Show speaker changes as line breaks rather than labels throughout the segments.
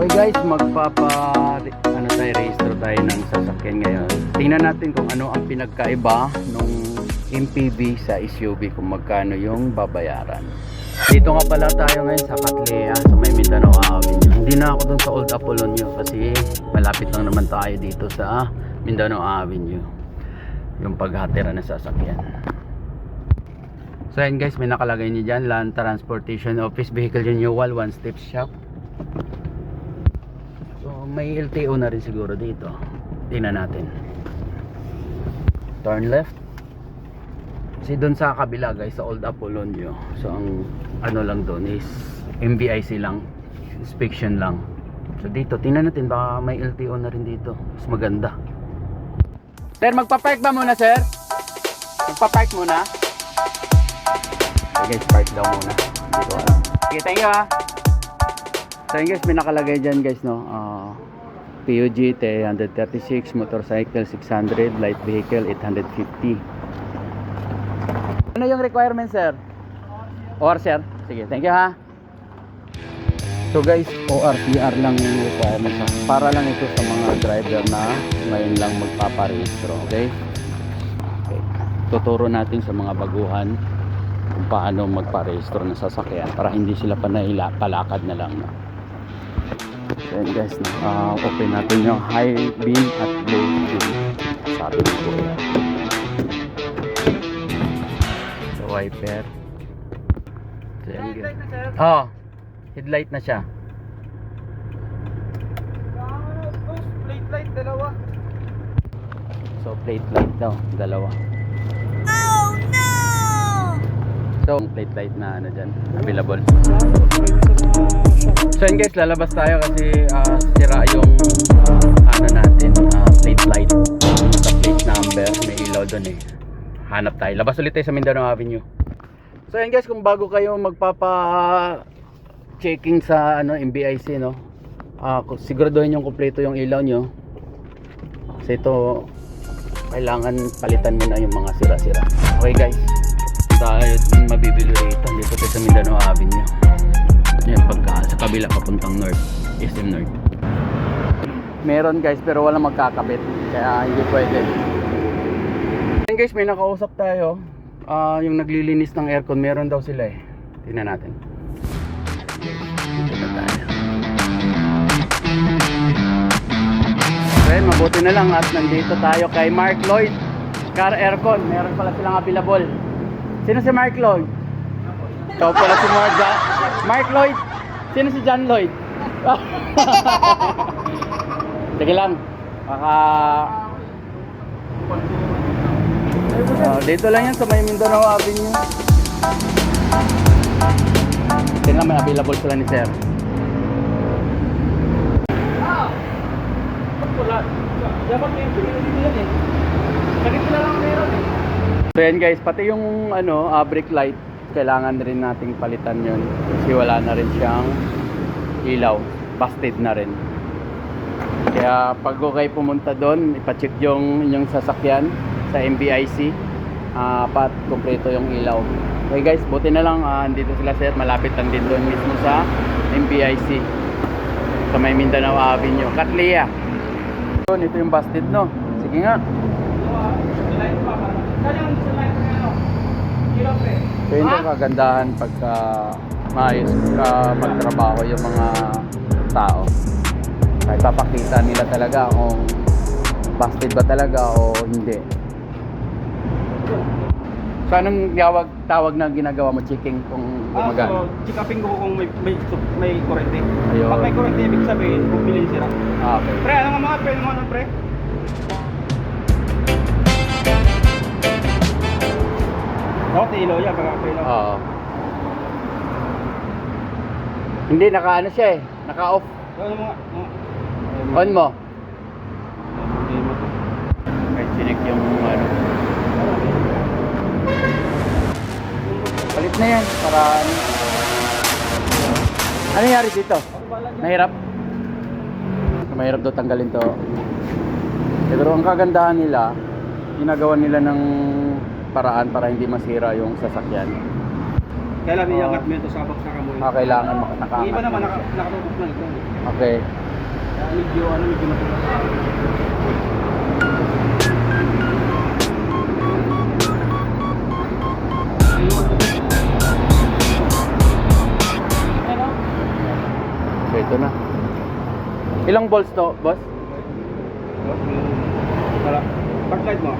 Okay guys, rehistro tayo ng sasakyan ngayon. Tingnan natin kung ano ang pinagkaiba ng MPV sa SUV, kung magkano yung babayaran. Dito nga pala tayo ngayon sa Catlea, sa may Mindanao Avenue. Hindi na ako dun sa Old Apolonio kasi malapit lang naman tayo dito sa Mindanao Avenue, yung paghatira ng sasakyan. So yan guys, may nakalagay niyo dyan, Land Transportation Office, Vehicle Renewal, One Step Shop. So may LTO na rin siguro dito. Tingnan natin. Turn left. Kasi doon sa kabila guys, sa Old Apolonio, so ang ano lang doon is MBIC lang, inspection lang. So dito, tingnan natin, baka may LTO na rin dito. Mas maganda. Sir, magpa-park ba muna sir? Magpa-park muna? Okay guys, park daw muna. Hindi ko alam. Okay, thank you ha. So yun guys, may nakalagay dyan guys, no? PUG 136, motorcycle 600, light vehicle 850. Ano yung requirement sir? OR sir? Sige, thank you ha. So guys, ORCR lang yung requirement ha. Para lang ito sa mga driver na ngayon lang magpaparehistro. Okay? Okay. Tuturo natin sa mga baguhan kung paano magparehistro ng sasakyan para hindi sila palakad na lang, no? Then guys, open natin yung high beam at low beam. Sabi ko po yan. So wiper. Headlight na sir? Oo, headlight na siya.
Plate light, dalawa.
So plate light daw, dalawa.
Oh no!
So plate light na ano dyan, available. So yun guys, lalabas tayo kasi sira yung ano natin, plate light sa plate number, may ilaw doon eh. Hanap tayo, labas ulit tayo sa Mindanao Avenue. So yun guys, kung bago kayo magpapa checking sa ano MBIC, no, siguraduhin yung kumpleto yung ilaw nyo kasi ito kailangan palitan muna yung mga sira-sira. Okay guys, tayo mabibili rito dito tayo sa Mindanao Avenue. Yan, pagka sa kabila papuntang north, SM North. Meron guys, pero walang magkakabit, kaya hindi pwede. Yan guys, may nakausap tayo, yung naglilinis ng aircon, meron daw sila eh. Tingnan natin. Dito na tayo. Okay, mabuti na lang at nandito tayo kay Mark Lloyd Car Aircon. Meron pala silang available. Sino si Mark Lloyd? Ikaw pala si Mark Lloyd. Sino si John Lloyd? Sige lang. Baka dito lang yan sa may Mindanao Avenue. Tingnan, may available sila ni sir.
Dapat may pinili yan eh. Bakit sila lang meron eh?
So yan guys, pati yung brake light, kailangan rin nating palitan yun kasi wala na rin siyang ilaw, busted na rin. Kaya pag kayo pumunta doon, ipacheck yung inyong sasakyan sa MBIC, pat kompleto yung ilaw. Okay guys, buti na lang andito sila sir, malapit lang din doon mismo sa MBIC sa may Mindanao Avenue, Catlea. Ito yung busted, no? Sige nga. So yun yung kagandahan pagka maayos ka magtrabaho yung mga tao. Kahit papakita nila talaga kung busted ba talaga o hindi. So anong tawag na ginagawa mo, checking kung gumagana?
Check upin ko kung may kurente.
Ayun.
Pag may kurente, ibig sabihin, bumili sila.
Okay.
Pre, ano nga mga pre? Ano nga pre? Dapat ilaw yan, pagka-ilaw.
Oo. Hindi, naka-ano siya eh. Naka-off.
Ano mga?
On mo. Kahit sinik yung ano. Palit na yan para ano. Ano nangyari dito? Mahirap? Mahirap daw tanggalin to. Pero ang kagandahan nila, ginagawa nila ng paraan para hindi masira yung sasakyan.
Kailan
Oo.
iangat mo ito sa baksakan mo.
Kailangan
Yung
nakaangat.
iba naman
mo siya.
nakatutok na ito.
Okay.
Kaya medyo matulas. Ano?
So ito na. Ilang volts to, boss?
Tara, backlight mo.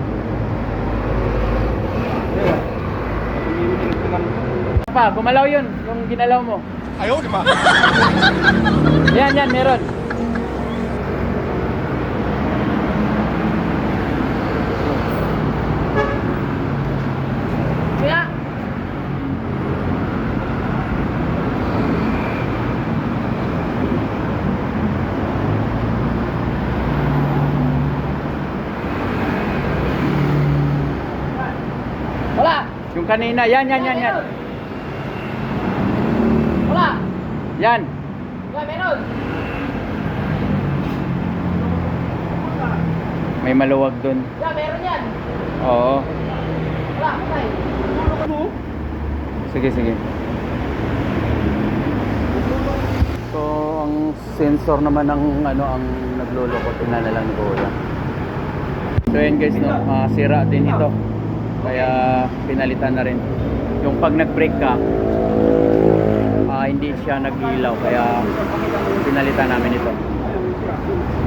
Ayan.
Pa, gumalaw yun, yung ginalaw mo.
Ayaw, di ba?
Yan, meron.
Kuya! Wala!
Yung kanina, yan.
Wala!
Yan.
Wala, meron!
May maluwag dun.
Wala, meron yan!
Oo.
Wala, patay!
Sige. So, ang sensor naman ng ang nagluloko, tingnan na lang ni Kuya. So yan guys, no, sira din ito. Kaya pinalitan na rin. Yung pag nag-brake ka, hindi siya nag-ilaw, kaya pinalitan namin ito.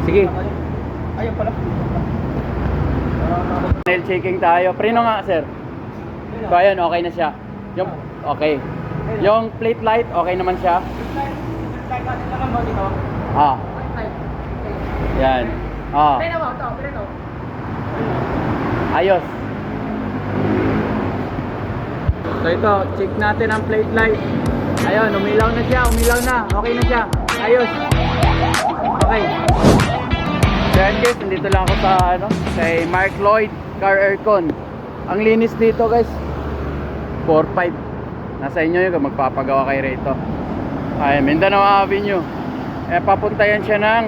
Sige.
Ayun pala.
Nail checking tayo. Preno nga, sir. So ayan, okay na siya. Yung okay. Yung plate light, okay naman siya. Ah, yan. Ah,
Preno mo, ito, preno.
ayos. So ito, check natin ang plate light. Ayun, umilaw na siya, okay na siya. Ayos. Okay. So yan guys, nandito lang ako sa kay Mark Lloyd Car Aircon. Ang linis dito guys. 4.5. Nasa inyo yun kung magpapagawa kayo rito. Ay, Mindanao Avenue. Papunta yan siya ng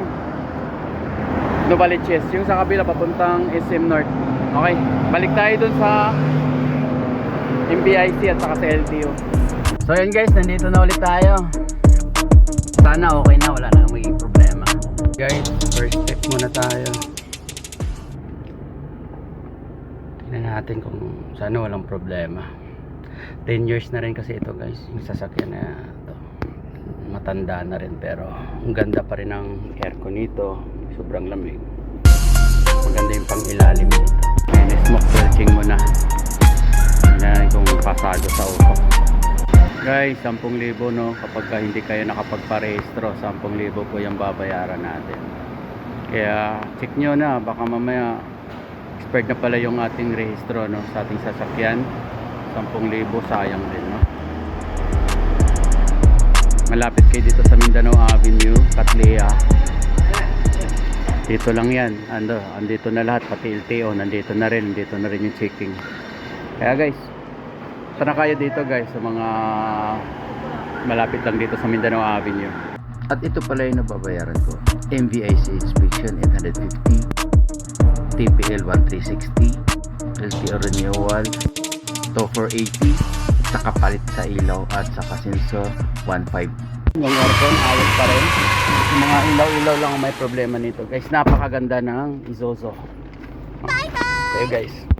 Novaliches. Yung sa kabila papuntang SM North. Okay, balik tayo dun sa MBIC at saka sa LTO. So yun guys, nandito na ulit tayo. Sana okay na, wala na magiging problema. Guys, first step muna tayo. Tingnan natin kung sana walang problema. 10 years na rin kasi ito guys, yung sasakyan na ito. Matanda na rin pero ang ganda pa rin ng aircon nito. Sobrang lamig. Maganda yung pang ilalim nito. Ayan, smoke searching muna. Tingnan kung pasado sa utak. Guys, 10,000 no, kapag hindi kayo nakapagparehistro, 10,000 po yung babayaran natin. Kaya check nyo na, baka mamaya expired na pala yung ating rehistro no, sa ating sasakyan. 10,000 sayang din no. Malapit kayo dito sa Mindanao Avenue, Catlea. Dito lang yan, andito na lahat, pati LTO nandito na rin yung checking. Kaya guys, sana kayo dito guys sa mga malapit lang dito sa Mindanao Avenue. At ito pala yung nababayaran ko. MVIC inspection 850, TPL 1360, LTO renewal to 480, saka palit sa ilaw at saka sensor 1.5. Yung aircon ayos pa rin. Yung mga ilaw-ilaw lang ang may problema nito guys. Napakaganda ng Isuzu. Bye guys.